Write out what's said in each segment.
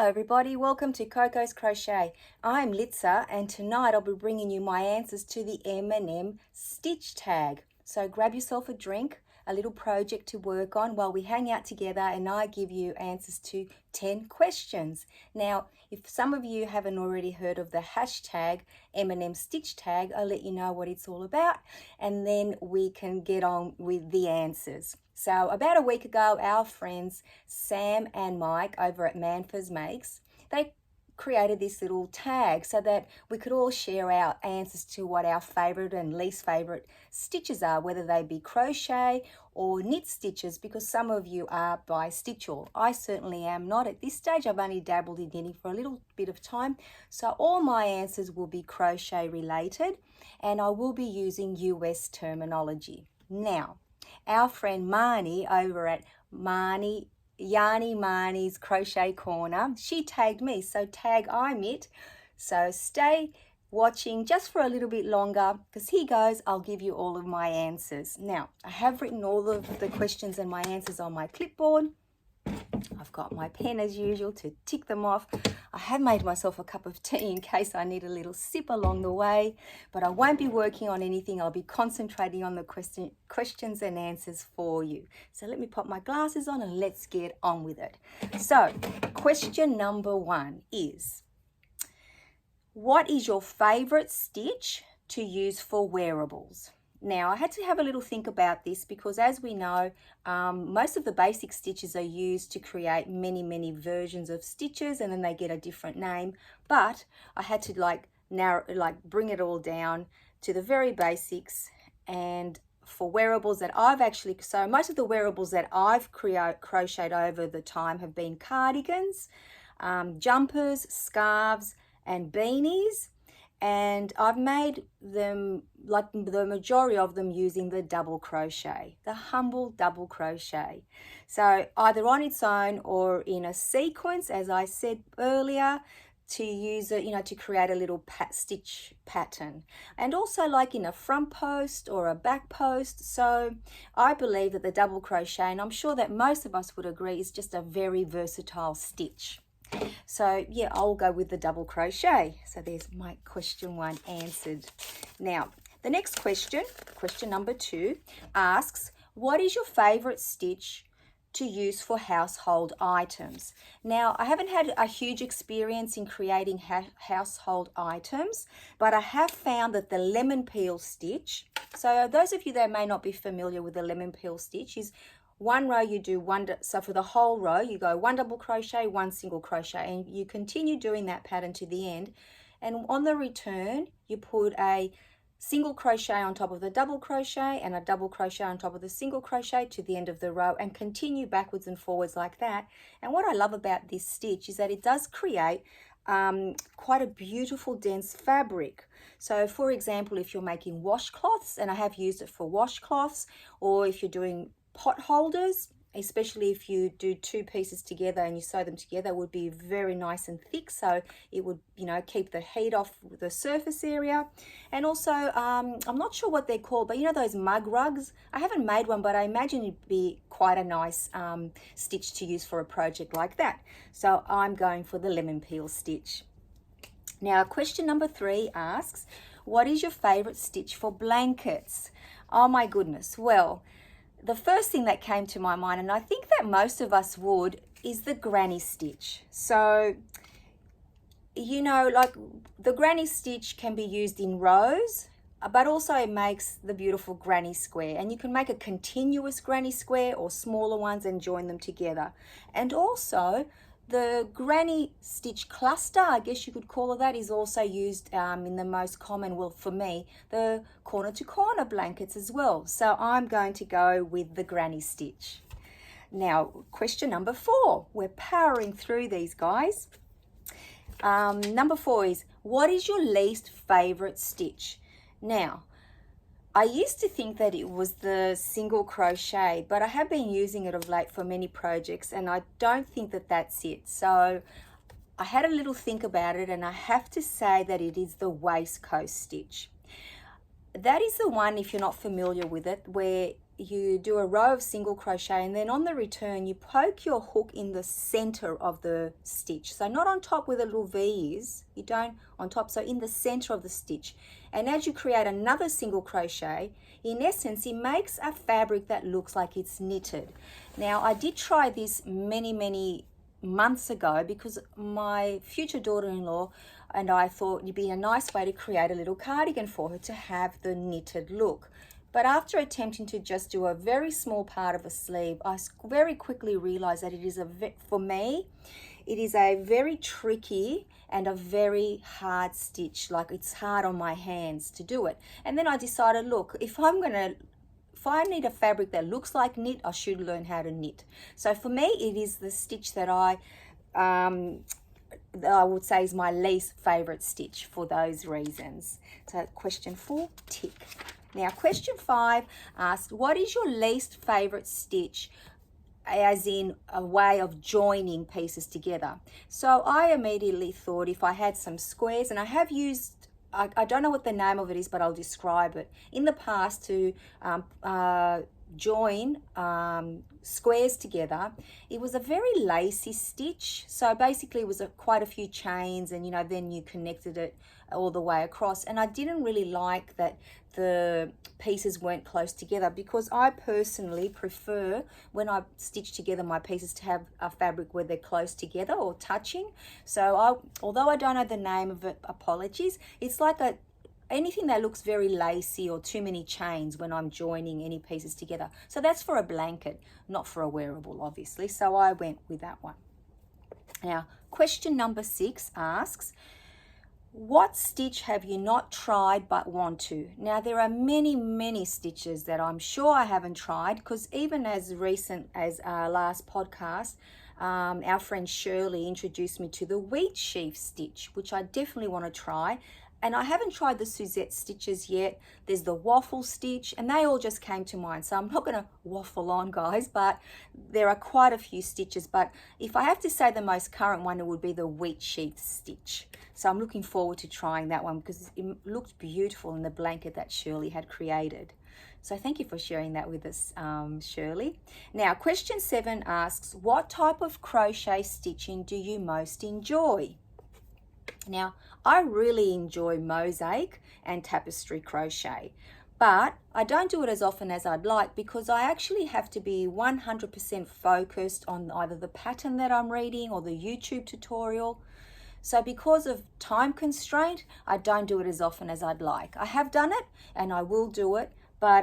Hello everybody, welcome to Coco's Crochet. I'm Litza and tonight I'll be bringing you my answers to the M&M stitch tag. So grab yourself a drink, a little project to work on while we hang out together and I give you answers to 10 questions. Now, if some of you haven't already heard of the hashtag M&M stitch tag, I'll let you know what it's all about and then we can get on with the answers. So about a week ago, our friends Sam and Mike over at Manfors Makes, they created this little tag so that we could all share our answers to what our favorite and least favorite stitches are, whether they be crochet or knit stitches, because some of you are by stitch all. I certainly am not at this stage. I've only dabbled in knitting for a little bit of time. So all my answers will be crochet related and I will be using US terminology. Now, our friend Marny over at Marny's Crochet Corner, she tagged me, so tag I'm it. So stay watching just for a little bit longer because here goes, I'll give you all of my answers. Now, I have written all of the questions and my answers on my clipboard. I've got my pen as usual to tick them off. I have made myself a cup of tea in case I need a little sip along the way, but I won't be working on anything. I'll be concentrating on the questions and answers for you. So let me pop my glasses on and let's get on with it. So question number 1 is, what is your favorite stitch to use for wearables? Now, I had to have a little think about this because as we know, most of the basic stitches are used to create many versions of stitches and then they get a different name. But I had to bring it all down to the very basics. And for wearables that I've actually, so most of the wearables that I've crocheted over the time have been cardigans, jumpers, scarves, and beanies. And I've made them, like the majority of them, using the double crochet, the humble double crochet. So either on its own or in a sequence, as I said earlier, to use it, to create a little stitch pattern. And also like in a front post or a back post. So I believe that the double crochet, and I'm sure that most of us would agree, is just a very versatile stitch. So yeah, I'll go with the double crochet. So there's my question 1 answered. Now, the next question, question number 2, asks, what is your favorite stitch to use for household items? Now, I haven't had a huge experience in creating household items, but I have found that the lemon peel stitch, so those of you that may not be familiar with the lemon peel stitch, is one row you do so for the whole row you go 1 double crochet, 1 single crochet, and you continue doing that pattern to the end. And on the return you put a single crochet on top of the double crochet and a double crochet on top of the single crochet to the end of the row and continue backwards and forwards like that. And what I love about this stitch is that it does create quite a beautiful dense fabric. So for example, if you're making washcloths, and I have used it for washcloths, or if you're doing pot holders, especially if you do 2 pieces together and you sew them together, it would be very nice and thick, so it would keep the heat off the surface area. And also I'm not sure what they're called, but those mug rugs, I haven't made one, but I imagine it'd be quite a nice stitch to use for a project like that. So I'm going for the lemon peel stitch. Now question number 3 asks, what is your favorite stitch for blankets? Oh my goodness, well, the first thing that came to my mind, and I think that most of us would, is the granny stitch. So, like the granny stitch can be used in rows, but also it makes the beautiful granny square. And you can make a continuous granny square or smaller ones and join them together. And also, the granny stitch cluster, I guess you could call it that, is also used in the most common, well for me, the corner to corner blankets as well. So I'm going to go with the granny stitch. Now, question number 4. We're powering through these, guys. Number 4 is, what is your least favorite stitch? Now, I used to think that it was the single crochet, but I have been using it of late for many projects and I don't think that that's it. So I had a little think about it and I have to say that it is the waistcoat stitch. That is the one, if you're not familiar with it, where you do a row of single crochet, and then on the return you poke your hook in the center of the stitch. So not on top where the little V is, you don't on top, so in the center of the stitch. And as you create another single crochet, in essence it makes a fabric that looks like it's knitted. Now I did try this many months ago because my future daughter-in-law and I thought it'd be a nice way to create a little cardigan for her to have the knitted look. But after attempting to just do a very small part of a sleeve, I very quickly realized that it is for me, it is a very tricky and a very hard stitch. Like, it's hard on my hands to do it. And then I decided, look, if I need a fabric that looks like knit, I should learn how to knit. So for me, it is the stitch that I would say is my least favorite stitch for those reasons. So question 4, tick. Now question 5 asks, what is your least favorite stitch, as in a way of joining pieces together? So I immediately thought if I had some squares, and I have used, I don't know what the name of it is, but I'll describe it, in the past to join squares together. It was a very lacy stitch, so basically it was quite a few chains, and then you connected it all the way across, and I didn't really like that the pieces weren't close together, because I personally prefer when I stitch together my pieces to have a fabric where they're close together or touching. So although I don't know the name of it, apologies, it's like anything that looks very lacy or too many chains when I'm joining any pieces together. So that's for a blanket, not for a wearable, obviously. So I went with that one. Now, question number 6 asks, what stitch have you not tried but want to? Now, there are many stitches that I'm sure I haven't tried, because even as recent as our last podcast, our friend Shirley introduced me to the wheat sheaf stitch, which I definitely want to try. And I haven't tried the Suzette stitches yet. There's the waffle stitch, and they all just came to mind. So I'm not going to waffle on, guys, but there are quite a few stitches. But if I have to say the most current one, it would be the wheat sheaf stitch. So I'm looking forward to trying that one because it looked beautiful in the blanket that Shirley had created. So thank you for sharing that with us, Shirley. Now, question 7 asks, what type of crochet stitching do you most enjoy? Now, I really enjoy mosaic and tapestry crochet, but I don't do it as often as I'd like because I actually have to be 100% focused on either the pattern that I'm reading or the YouTube tutorial. So because of time constraint, I don't do it as often as I'd like. I have done it and I will do it, but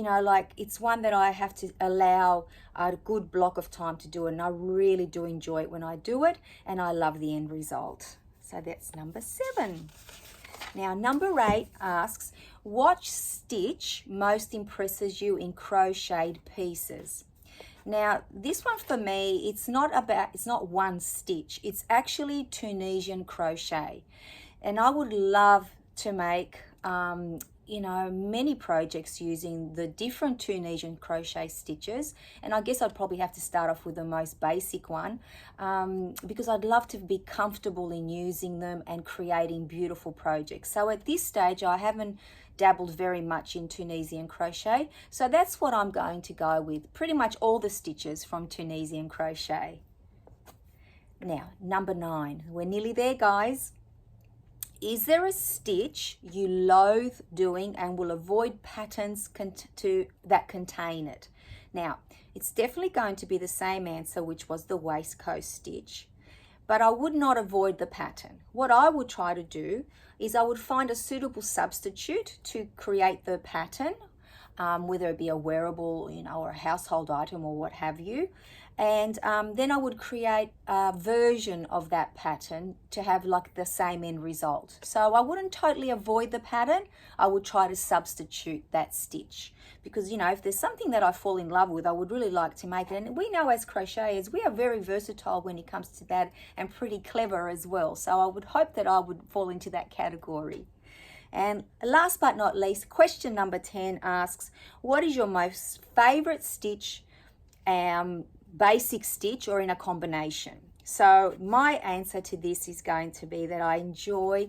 like, it's one that I have to allow a good block of time to do it, and I really do enjoy it when I do it, and I love the end result. So that's number 7. Now, number 8 asks, what stitch most impresses you in crocheted pieces? Now, this one for me, it's not one stitch. It's actually Tunisian crochet. And I would love to make, many projects using the different Tunisian crochet stitches. And I guess I'd probably have to start off with the most basic one because I'd love to be comfortable in using them and creating beautiful projects. So at this stage, I haven't dabbled very much in Tunisian crochet. So that's what I'm going to go with. Pretty much all the stitches from Tunisian crochet. Now, number 9. We're nearly there, guys. Is there a stitch you loathe doing and will avoid patterns that contain it? Now, it's definitely going to be the same answer, which was the waistcoat stitch, but I would not avoid the pattern. What I would try to do is I would find a suitable substitute to create the pattern, whether it be a wearable, or a household item or what have you. And then I would create a version of that pattern to have like the same end result. So I wouldn't totally avoid the pattern. I would try to substitute that stitch because, if there's something that I fall in love with, I would really like to make it. And we know as crocheters, we are very versatile when it comes to that and pretty clever as well. So I would hope that I would fall into that category. And last but not least, question number 10 asks, what is your most favorite stitch, basic stitch or in a combination? So my answer to this is going to be that I enjoy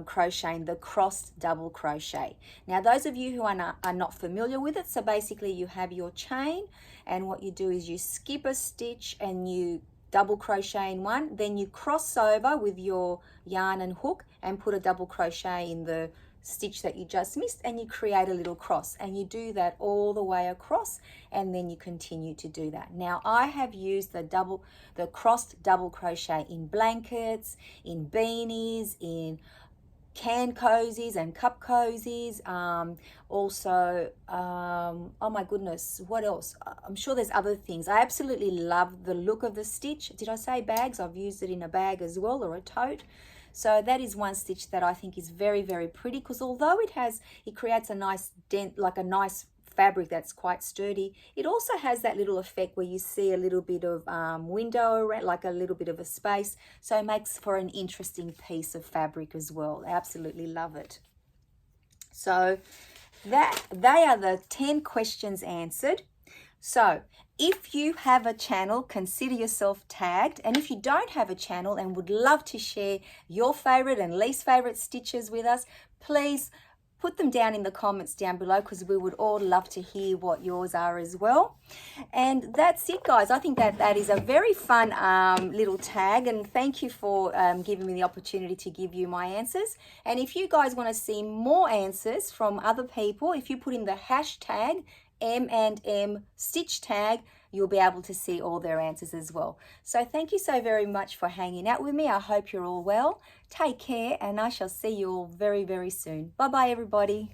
crocheting the crossed double crochet. Now those of you who are not familiar with it, so basically you have your chain, and what you do is you skip a stitch and you double crochet in one, then you cross over with your yarn and hook and put a double crochet in the stitch that you just missed, and you create a little cross, and you do that all the way across, and then you continue to do that. Now I have used the crossed double crochet in blankets, in beanies, in can cozies and cup cozies, also oh my goodness, what else? I'm sure there's other things. I absolutely love the look of the stitch. Did I say bags? I've used it in a bag as well, or a tote. So that is one stitch that I think is very, very pretty, because although it creates a nice dent, like a nice fabric that's quite sturdy, it also has that little effect where you see a little bit of window around, like a little bit of a space, so it makes for an interesting piece of fabric as well. I absolutely love it. So they are the 10 questions answered. So if you have a channel, consider yourself tagged. And if you don't have a channel and would love to share your favorite and least favorite stitches with us, please put them down in the comments down below, because we would all love to hear what yours are as well. And that's it, guys. I think that is a very fun little tag, and thank you for giving me the opportunity to give you my answers. And if you guys want to see more answers from other people, if you put in the hashtag #MStitchTag, you'll be able to see all their answers as well. So thank you so very much for hanging out with me. I hope you're all well. Take care, and I shall see you all very, very soon. Bye bye, everybody.